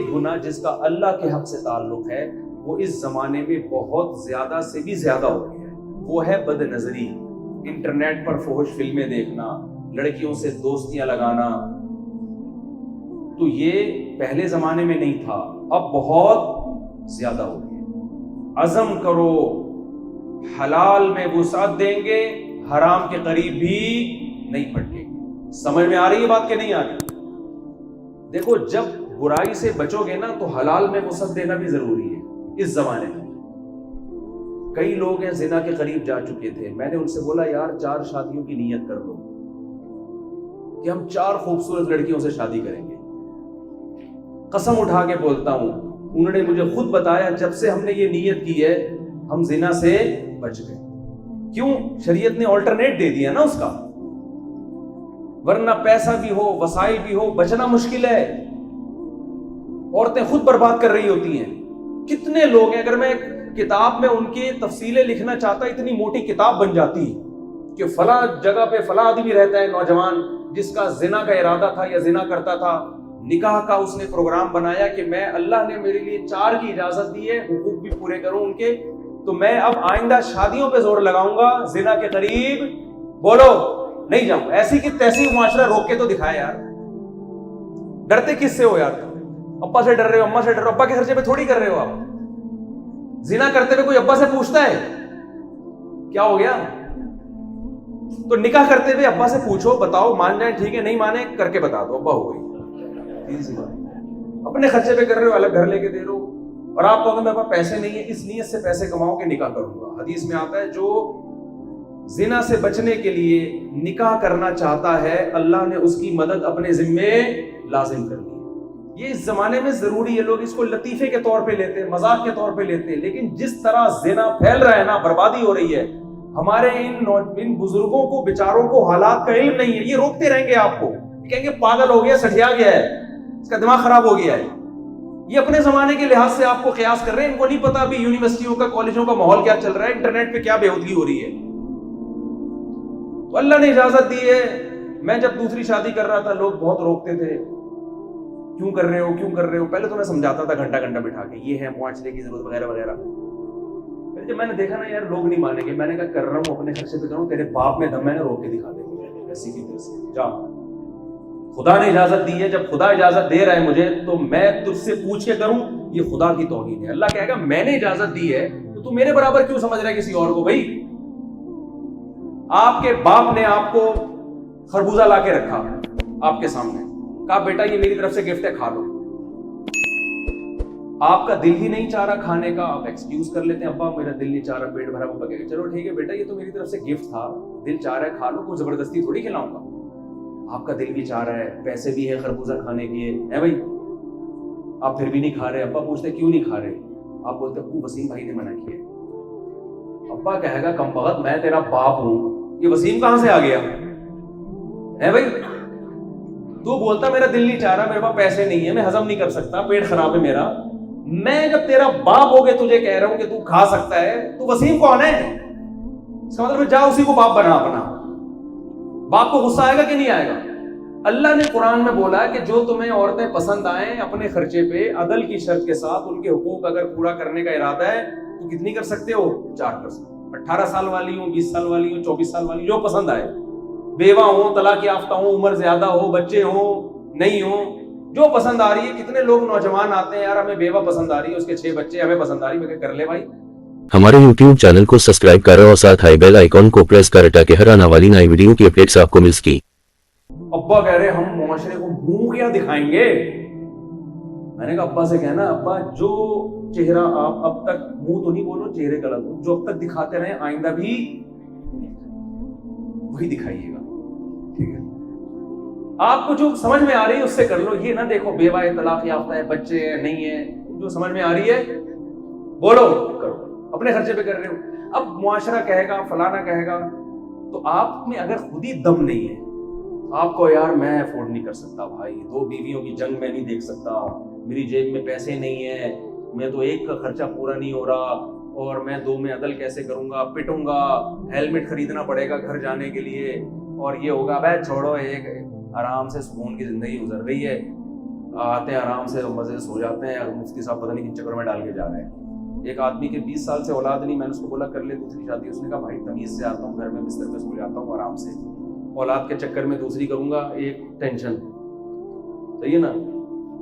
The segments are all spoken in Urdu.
گناہ جس کا اللہ کے حق سے تعلق ہے وہ اس زمانے میں بہت زیادہ سے بھی زیادہ ہو گیا ہے، وہ ہے بد نظری، انٹرنیٹ پر فحش فلمیں دیکھنا، لڑکیوں سے دوستیاں لگانا۔ تو یہ پہلے زمانے میں نہیں تھا، اب بہت زیادہ ہو گیا۔ عزم کرو، حلال میں وسعت دیں گے، حرام کے قریب بھی نہیں پھٹکیں گے۔ سمجھ میں آ رہی ہے بات کہ نہیں آ رہی؟ دیکھو جب برائی سے بچو گے نا تو حلال میں وسعت دینا بھی ضروری ہے۔ اس زمانے میں کئی لوگ ہیں زنا کے قریب جا چکے تھے، میں نے ان سے بولا یار 4 شادیوں کی نیت کر لو کہ ہم 4 خوبصورت لڑکیوں سے شادی کریں گے۔ قسم اٹھا کے بولتا ہوں انہوں نے مجھے خود بتایا جب سے ہم نے یہ نیت کی ہے ہم زنا سے بچ گئے۔ کیوں؟ شریعت نے آلٹرنیٹ دے دیا نا اس کا، ورنہ پیسہ بھی ہو وسائل بھی ہو بچنا مشکل ہے، عورتیں خود برباد کر رہی ہوتی ہیں۔ کتنے لوگ ہیں، اگر میں کتاب میں ان کی تفصیلیں لکھنا چاہتا اتنی موٹی کتاب بن جاتی کہ فلاں جگہ پہ فلاں آدمی رہتا ہے نوجوان جس کا زنا کا ارادہ تھا یا زنا کرتا تھا، نکاح کا اس نے پروگرام بنایا کہ میں اللہ نے میرے لیے 4 کی اجازت دی ہے، حقوق بھی پورے کروں ان کے، تو میں اب آئندہ شادیوں پہ زور لگاؤں گا، زنا کے قریب بولو نہیں جاؤں۔ ایسی کی تیسی معاشرہ روک کے تو دکھائے یار۔ ڈرتے کس سے ہو یار؟ ابا سے ڈر رہے ہو، اما سے ڈر رہے ہو، ابا کے خرچے پہ تھوڑی کر رہے ہو آپ۔ زنا کرتے ہوئے کوئی ابا سے پوچھتا ہے کیا ہو گیا؟ تو نکاح کرتے ہوئے ابا سے پوچھو، بتاؤ، مان جائیں ٹھیک ہے، نہیں مانے کر کے بتا دو، ابا ہو گئی۔ اپنے خرچے پہ کر رہے ہو، الگ گھر لے کے دے رہے ہو، اور آپ کہو گے میرے پاس پیسے نہیں ہے، اس نیت سے پیسے کماؤ کہ نکاح کروں گا۔ حدیث میں آتا ہے جو زنا سے بچنے کے لیے نکاح کرنا چاہتا ہے اللہ نے اس کی مدد اپنے ذمے لازم کر دی۔ یہ اس زمانے میں ضروری ہے، لوگ اس کو لطیفے کے طور پہ لیتے ہیں، مذاق کے طور پہ لیتے ہیں، لیکن جس طرح زنا پھیل رہا ہے نا، بربادی ہو رہی ہے، ہمارے ان بزرگوں کو بیچاروں کو حالات کا علم نہیں ہے، یہ روکتے رہیں گے آپ کو، کہیں گے پاگل ہو گیا، سٹھیا گیا ہے، اس کا دماغ خراب ہو گیا ہے۔ یہ اپنے زمانے کے لحاظ سے آپ کو قیاس کر رہے ہیں، ان کو نہیں پتا ابھی یونیورسٹیوں کا کالجوں کا ماحول کیا چل رہا ہے، انٹرنیٹ پہ کیا بے ہودگی ہو رہی ہے۔ تو اللہ نے اجازت دی ہے۔ میں جب دوسری شادی کر رہا تھا لوگ بہت روکتے تھے، کیوں کر رہے ہو کیوں کر رہے ہو؟ پہلے تو میں سمجھاتا تھا گھنٹہ گھنٹہ بٹھا کے، یہ ہے معاشرے کی ضرورت وغیرہ وغیرہ۔ پھر جب میں نے دیکھا نا یار لوگ نہیں مانیں گے، میں نے کہا کر رہا ہوں اپنے خرچے پہ کروں، تیرے باپ میں دم میں نے روک کے دکھا دے مجھے ایسی کی طرح جا۔ خدا نے اجازت دی ہے، جب خدا اجازت دے رہا ہے مجھے تو میں تجھ سے پوچھ کے کروں، یہ خدا کی توہین ہے۔ اللہ کہے گا میں نے اجازت دی ہے تو تو میرے برابر کیوں سمجھ رہا ہے کسی اور کو؟ بھائی آپ کے باپ نے آپ کو خربوزہ لا کے رکھا آپ کے سامنے، کہا بیٹا یہ میری طرف سے گفٹ ہے، کھا لو۔ آپ کا دل ہی نہیں چاہ رہا کھانے کا، آپ ایکسکیوز کر لیتے ہیں، ابا میرا دل نہیں چاہ رہا، پیٹ بھرا ہوا بگے، چلو ٹھیک ہے بیٹا یہ تو میری طرف سے گفٹ تھا، دل چاہ رہا ہے کھا لو، کوئی زبردستی تھوڑی کھلاؤں گا۔ آپ کا دل بھی چاہ رہا ہے، پیسے بھی ہے خربوزہ کھانے کے ہے بھائی، آپ پھر بھی نہیں کھا رہے۔ ابا پوچھتے کیوں نہیں کھا رہے؟ آپ بولتے وسیم بھائی نے منع کیا۔ ابا کہے گا کم بخت میں تیرا باپ ہوں، یہ وسیم کہاں سے آ گیا ہے بھائی؟ تو بولتا میرا دل نہیں چاہ رہا، میرے پاس پیسے نہیں ہے، میں ہضم نہیں کر سکتا، پیٹ خراب ہے میرا۔ میں جب تیرا باپ ہو گیا تجھے کہہ رہا ہوں کہ تو کھا سکتا ہے، تو وسیم کون ہے؟ اس کا مطلب جا اسی کو باپ بنا اپنا۔ باپ کو غصہ آئے گا کہ نہیں آئے گا؟ اللہ نے قرآن میں بولا ہے کہ جو تمہیں عورتیں پسند آئیں اپنے خرچے پہ عدل کی شرط کے ساتھ، ان کے حقوق اگر پورا کرنے کا ارادہ ہے تو کتنی کر سکتے ہو؟ 4 کر سکتے ہو۔ 18 سال والی ہوں، 20 سال والی ہوں، 24 سال والی، جو پسند آئے، بیوہ ہوں، طلاق یافتہ ہوں، عمر زیادہ ہو، بچے ہوں نہیں ہوں، جو پسند آ رہی ہے۔ کتنے لوگ نوجوان آتے ہیں یار ہمیں بیوہ پسند آ رہی ہے، اس کے 6 بچے ہمیں پسند آ رہی ہے، میں کر لے بھائی۔ ہمارے YouTube چینل کو سبسکرائب کرو اور ساتھ ہائی بیل آئیکن کو پریس کریں تاکہ ہر آنے والی نئی ویڈیو کی اپڈیٹس آپ کو مل سکیں۔ ابا کہہ رہے ہم معاشرے کو منہ کیا دکھائیں گے؟ میں نے کہا ابا سے کہنا ابا جو چہرہ آپ اب تک، منہ تو نہیں بولو چہرے غلط ہو، جو اب تک دکھاتے رہے آئندہ بھی وہی دکھائیے گا، ٹھیک ہے؟ آپ کو جو سمجھ میں آ رہی ہے اس سے کر لو، یہ نہ دیکھو بیوہ ہے، طلاق یافتہ ہے، بچے نہیں ہے، جو سمجھ میں آ رہی ہے بولو کرو، اپنے خرچے پہ کر رہے ہو۔ اب معاشرہ کہے گا، فلانا کہے گا، تو آپ میں اگر خود ہی دم نہیں ہے، آپ کو یار میں افورڈ نہیں کر سکتا بھائی، 2 بیویوں کی جنگ میں نہیں دیکھ سکتا، میری جیب میں پیسے نہیں ہیں، میں تو ایک کا خرچہ پورا نہیں ہو رہا، اور میں 2 میں عدل کیسے کروں گا، پٹوں گا، ہیلمٹ خریدنا پڑے گا گھر جانے کے لیے، اور یہ ہوگا بھائی چھوڑو، ایک آرام سے سکون کی زندگی گزر رہی ہے۔ آتے ہیں آرام سے مزے سے سو جاتے ہیں، اور مفتی صاحب پتہ نہیں کن چکر میں ڈال کے جا رہے ہیں۔ ایک آدمی کے 20 سال سے اولاد نہیں، میں نے اس کو بولا کر لے دوسری شادی، اس نے کہا بھائی تمیز سے آتا ہوں، گھر میں بستر پہ سو جاتا ہوں آرام سے، اولاد کے چکر میں دوسری کروں گا ایک ٹینشن، صحیح ہے نا؟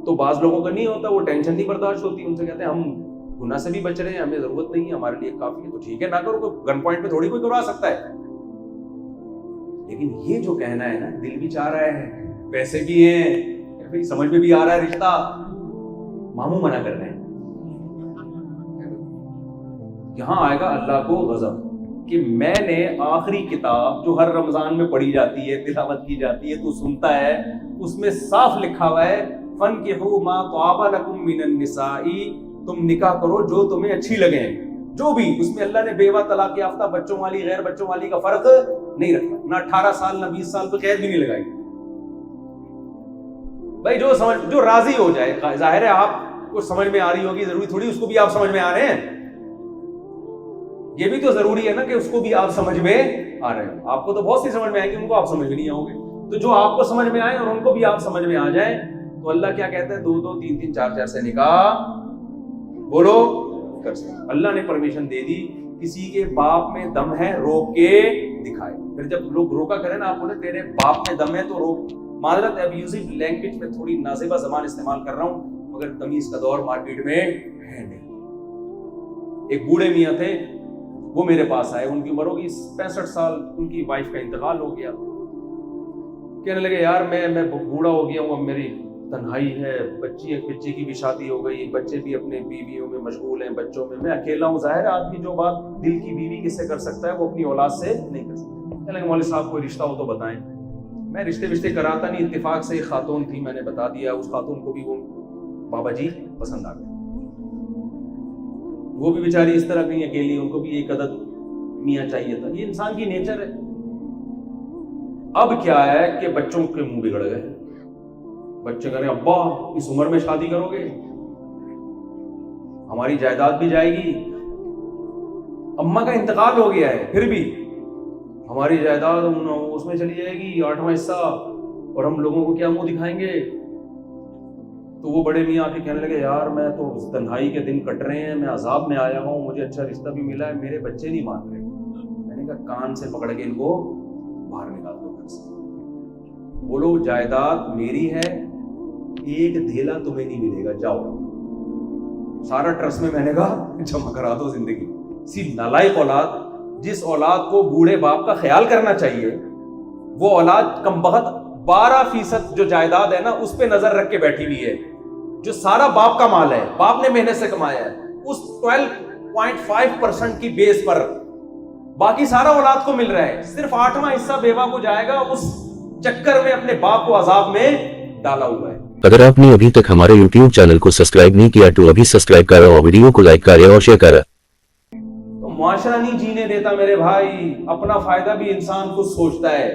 تو بعض لوگوں کا نہیں ہوتا، وہ ٹینشن نہیں برداشت ہوتی، ان سے کہتے ہیں ہم گناہ سے بھی بچ رہے ہیں، ہمیں ضرورت نہیں ہے، ہمارے لیے کافی ہے، تو ٹھیک ہے نہ کرو، گن پوائنٹ پہ تھوڑی کوئی کروا سکتا ہے۔ لیکن یہ جو کہنا ہے نا، دل بھی چاہ رہا ہے، پیسے بھی ہیں، سمجھ میں بھی آ رہا ہے رشتہ، ماموں منع کر رہے ہیں، یہاں آئے گا اللہ کو غضب کہ میں نے آخری کتاب جو ہر رمضان میں پڑھی جاتی ہے، تلاوت کی جاتی ہے، تو سنتا ہے، اس میں صاف لکھا ہوا ہے فَانْكِحُوا مَا طَابَ لَكُم مِّنَ النِّسَاءِ، تم نکاح کرو جو تمہیں اچھی لگیں، جو بھی، اس میں اللہ نے بیوہ طلاق یافتہ بچوں والی غیر بچوں والی کا فرق نہیں رکھا، نہ 18 سال نہ 20 سال پہ قید بھی نہیں لگائی، بھائی جو سمجھ، جو راضی ہو جائے، ظاہر ہے آپ کو سمجھ میں آ رہی ہوگی، ضروری تھوڑی اس کو بھی آپ سمجھ میں آ رہے ہیں، یہ بھی تو ضروری ہے نا کہ اس کو بھی آپ سمجھ میں آ رہے ہیں، آپ کو تو بہت سی سمجھ میں آئے گی، ان کو آپ سمجھ میں نہیں آؤ گے، تو جو آپ کو سمجھ میں آئے اور ان کو بھی آپ سمجھ میں آ جائیں، تو اللہ کیا کہتا ہے 2 2 3 3 4 4 سے نکاح بولو کر سکتے، اللہ نے پرمیشن دے دی، کسی کے باپ میں دم ہے روک کے دکھائے، پھر جب لوگ روکا کریں نا، آپ بولے تیرے باپ میں دم ہے تو روک، معذرت ابیوزو لینگویج میں تھوڑی نازیبہ زبان استعمال کر رہا ہوں، مگر تمیز کا دور مارکیٹ میں ہے نہیں۔ ایک بوڑھے میاں تھے، وہ میرے پاس آئے، ان کی عمر ہوگی 65 سال، ان کی وائف کا انتقال ہو گیا، کہنے لگے یار میں بوڑھا ہو گیا ہوں، اب میری تنہائی ہے، بچے کی بھی شادی ہو گئی، بچے بھی اپنے بیویوں میں مشغول ہیں، بچوں میں اکیلا ہوں، ظاہر ہے آدمی جو بات دل کی بیوی کس سے کر سکتا ہے وہ اپنی اولاد سے نہیں کر سکتا، کہنے لگے مولوی صاحب کوئی رشتہ ہو تو بتائیں، میں رشتے کراتا نہیں، اتفاق سے ایک خاتون تھی، میں نے بتا دیا، اس خاتون کو بھی وہ بابا جی پسند آ گئے، وہ بھی بیچاری اس طرح کہیں اکیلی، ان کو بھی ایک عدد میاں چاہیے تھا، یہ انسان کی نیچر ہے۔ اب کیا ہے کہ بچوں کے منہ بگڑ گئے، بچے کہہ رہے ہیں ابا اس عمر میں شادی کرو گے، ہماری جائیداد بھی جائے گی، اماں کا انتقال ہو گیا ہے پھر بھی ہماری جائیداد اس میں چلی جائے گی 8واں حصہ، اور ہم لوگوں کو کیا منہ دکھائیں گے؟ تو وہ بڑے میاں آ کے کہنے لگے یار میں تو تنہائی کے دن کٹ رہے ہیں، میں عذاب میں آیا ہوں، مجھے اچھا رشتہ بھی ملا ہے، میرے بچے نہیں مان رہے، میں نے کہا کان سے پکڑ کے ان کو باہر نکال دو گھر سے، بولو جائیداد میری ہے، ایک دھیلا تمہیں نہیں ملے گا، جاؤ، سارا ٹرسٹ میں نے کہا جمع کرا دو زندگی، سی نالائق اولاد، جس اولاد کو بوڑھے باپ کا خیال کرنا چاہیے، وہ اولاد کم بخت 12% جو جائیداد ہے نا اس پہ نظر رکھ کے بیٹھی ہوئی ہے، جو سارا باپ کا مال ہے، باپ نے محنت سے کمایا ہے، اس 12.5% کی بیس پر باقی سارا اولاد کو مل رہا ہے، صرف 8واں حصہ بیوہ کو جائے گا، اس چکر میں اپنے باپ کو عذاب میں ڈالا ہوا ہے۔ اگر آپ نے ابھی تک ہمارے YouTube چینل کو سبسکرائب نہیں کیا تو ابھی سبسکرائب کرو اور ویڈیو کو لائک کرے اور شیئر کرے۔ تو معاشرہ نہیں جینے دیتا میرے بھائی، اپنا فائدہ بھی انسان خود سوچتا ہے،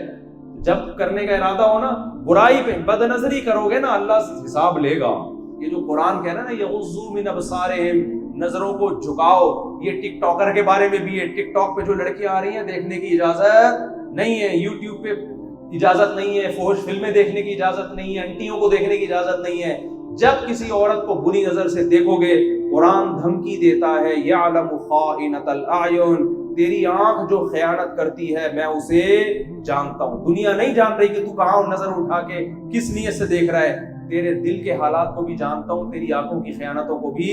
جب کرنے کا ارادہ ہو نا، برائی پہ بد نظری کرو گے نا اللہ حساب لے گا۔ یہ جو قرآن کہہ رہا ہے نا یغضوا من ابصارہم، نظروں کو جھکاؤ، یہ ٹک ٹاکر کے بارے میں بھی ہے، ٹک ٹاک پہ جو لڑکیاں آ رہی ہیں دیکھنے کی اجازت نہیں ہے، یوٹیوب پہ اجازت نہیں ہے، فحش فلمیں دیکھنے کی اجازت نہیں ہے، انٹیوں کو دیکھنے کی اجازت نہیں ہے۔ جب کسی عورت کو بری نظر سے دیکھو گے، قرآن دھمکی دیتا ہے یعلم خائنۃ الاعین، تیری آنکھ جو خیانت کرتی ہے میں اسے جانتا ہوں۔ دنیا نہیں جان رہی کہ تو کہاں نظر اٹھا کے کس نیت سے دیکھ رہا ہے، تیرے دل کے حالات کو بھی جانتا ہوں، تیری آنکھوں کی خیانتوں کو بھی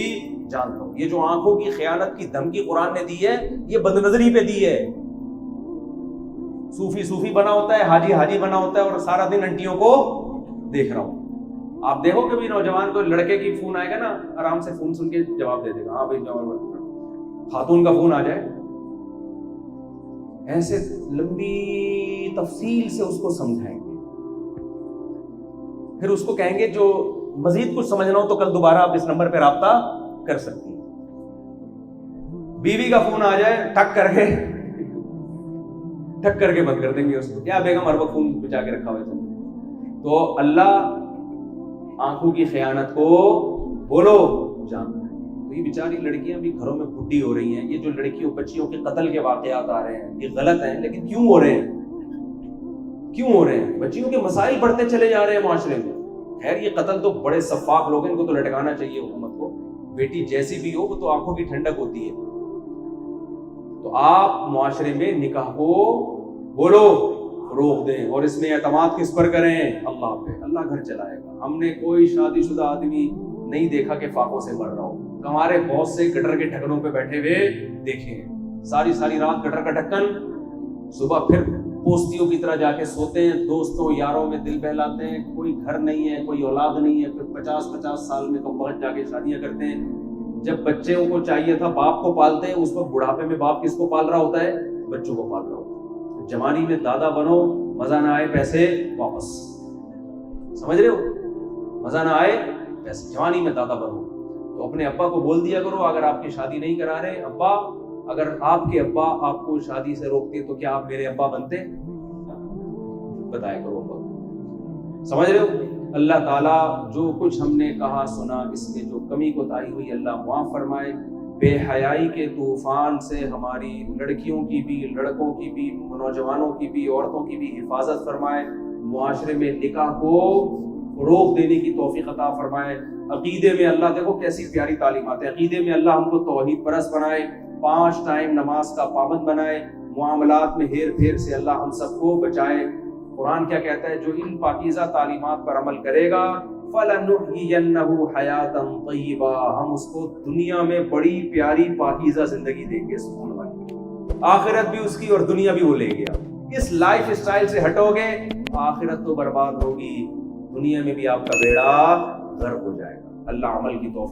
جانتا ہوں۔ یہ جو آنکھوں کی خیانت کی دھمکی قرآن نے دی ہے، یہ بد نظری پہ دی ہے۔ صوفی بنا ہوتا ہے، حاجی بنا ہوتا ہے، اور سارا دن انٹیوں کو دیکھ رہا ہوں۔ آپ دیکھو کبھی نوجوان کو لڑکے کی فون آئے گا نا، آرام سے فون سن کے جواب دے دے گا، ہاں بھائی جواب۔ خاتون کا فون آ جائے، ایسے لمبی تفصیل سے اس کو سمجھائیں گے، پھر اس کو کہیں گے جو مزید کچھ سمجھنا ہو تو کل دوبارہ آپ اس نمبر پہ رابطہ کر سکتی ہیں۔ بیوی کا فون آ جائے، ٹھک کر کے بند کر دیں گے اس کو، کیا بیگم ہر وقت فون بچا کے رکھا ہوا ہے۔ تو اللہ آنکھوں کی خیانت کو بولو جانتا ہے۔ تو یہ بیچاری لڑکیاں بھی گھروں میں بڈھی ہو رہی ہیں، یہ جو لڑکیوں بچیوں کے قتل کے واقعات آ رہے ہیں یہ غلط ہیں، لیکن کیوں ہو رہے ہیں؟ بچیوں کے مسائل بڑھتے چلے جا رہے ہیں معاشرے میں، خیر یہ قتل تو بڑے سفاک لوگ ہیں، ان کو تو لٹکانا چاہیے حکومت کو، بیٹی جیسی بھی ہو وہ تو آنکھوں کی ٹھنڈک ہوتی ہے. تو آپ معاشرے میں نکاح کو بولو روک دیں، اور اس میں اعتماد کس پر کریں؟ اللہ پہ. اللہ گھر چلائے گا. ہم نے کوئی شادی شدہ آدمی نہیں دیکھا کہ فاقوں سے مر رہا ہو. ہمارے بہت سے گٹر کے ڈھکنوں پہ بیٹھے ہوئے دیکھے ہیں، ساری رات گٹر کا ڈھکن، صبح پھر پوستیوں کی طرح جا کے سوتے ہیں، دوستوں یاروں میں دل بہلاتے ہیں، کوئی گھر نہیں ہے، کوئی اولاد نہیں ہے، پھر 50 سال میں کم وقت جا کے شادیاں کرتے ہیں. جب بچوں کو چاہیے تھا باپ کو پالتے ہیں، اس وقت بڑھاپے میں باپ کس کو پال رہا ہوتا ہے؟ بچوں کو پال رہا ہوتا ہے. جوانی میں دادا بنو، مزہ نہ آئے پیسے واپس. سمجھ رہے ہو؟ مزہ نہ آئے پیسے، جوانی میں دادا بنو. تو اپنے ابا کو بول دیا کرو اگر آپ کی شادی نہیں کرا رہے، ابا اگر آپ کے ابا آپ کو شادی سے روکتے تو کیا آپ میرے ابا بنتے؟ بتایا کرو ابا. سمجھ رہے ہو؟ اللہ تعالیٰ جو کچھ ہم نے کہا سنا، اس میں جو کمی کوتاہی ہوئی اللہ معاف فرمائے. بے حیائی کے طوفان سے ہماری لڑکیوں کی بھی، لڑکوں کی بھی، نوجوانوں کی بھی، عورتوں کی بھی حفاظت فرمائے. معاشرے میں نکاح کو روک دینے کی توفیق عطا فرمائے. عقیدے میں اللہ، دیکھو کیسی پیاری تعلیمات ہے، عقیدے میں اللہ ہم کو توحید پرست بنائے، 5 ٹائم نماز کا پابند بنائے، معاملات میں ہیر پھیر سے اللہ ہم سب کو بچائے. قرآن کیا کہتا ہے؟ جو ان پاکیزہ تعلیمات پر عمل کرے گا فَلَنُحْيِيَنَّهُ حَيَاةً طَيِّبَةً، ہم اس کو دنیا میں بڑی پیاری پاکیزہ زندگی دیں گے، سکون والی. آخرت بھی اس کی اور دنیا بھی وہ لے گیا. اس لائف اسٹائل سے ہٹو گے آخرت تو برباد ہوگی، دنیا میں بھی آپ کا بیڑا غرق ہو جائے گا. اللہ عمل کی توفیق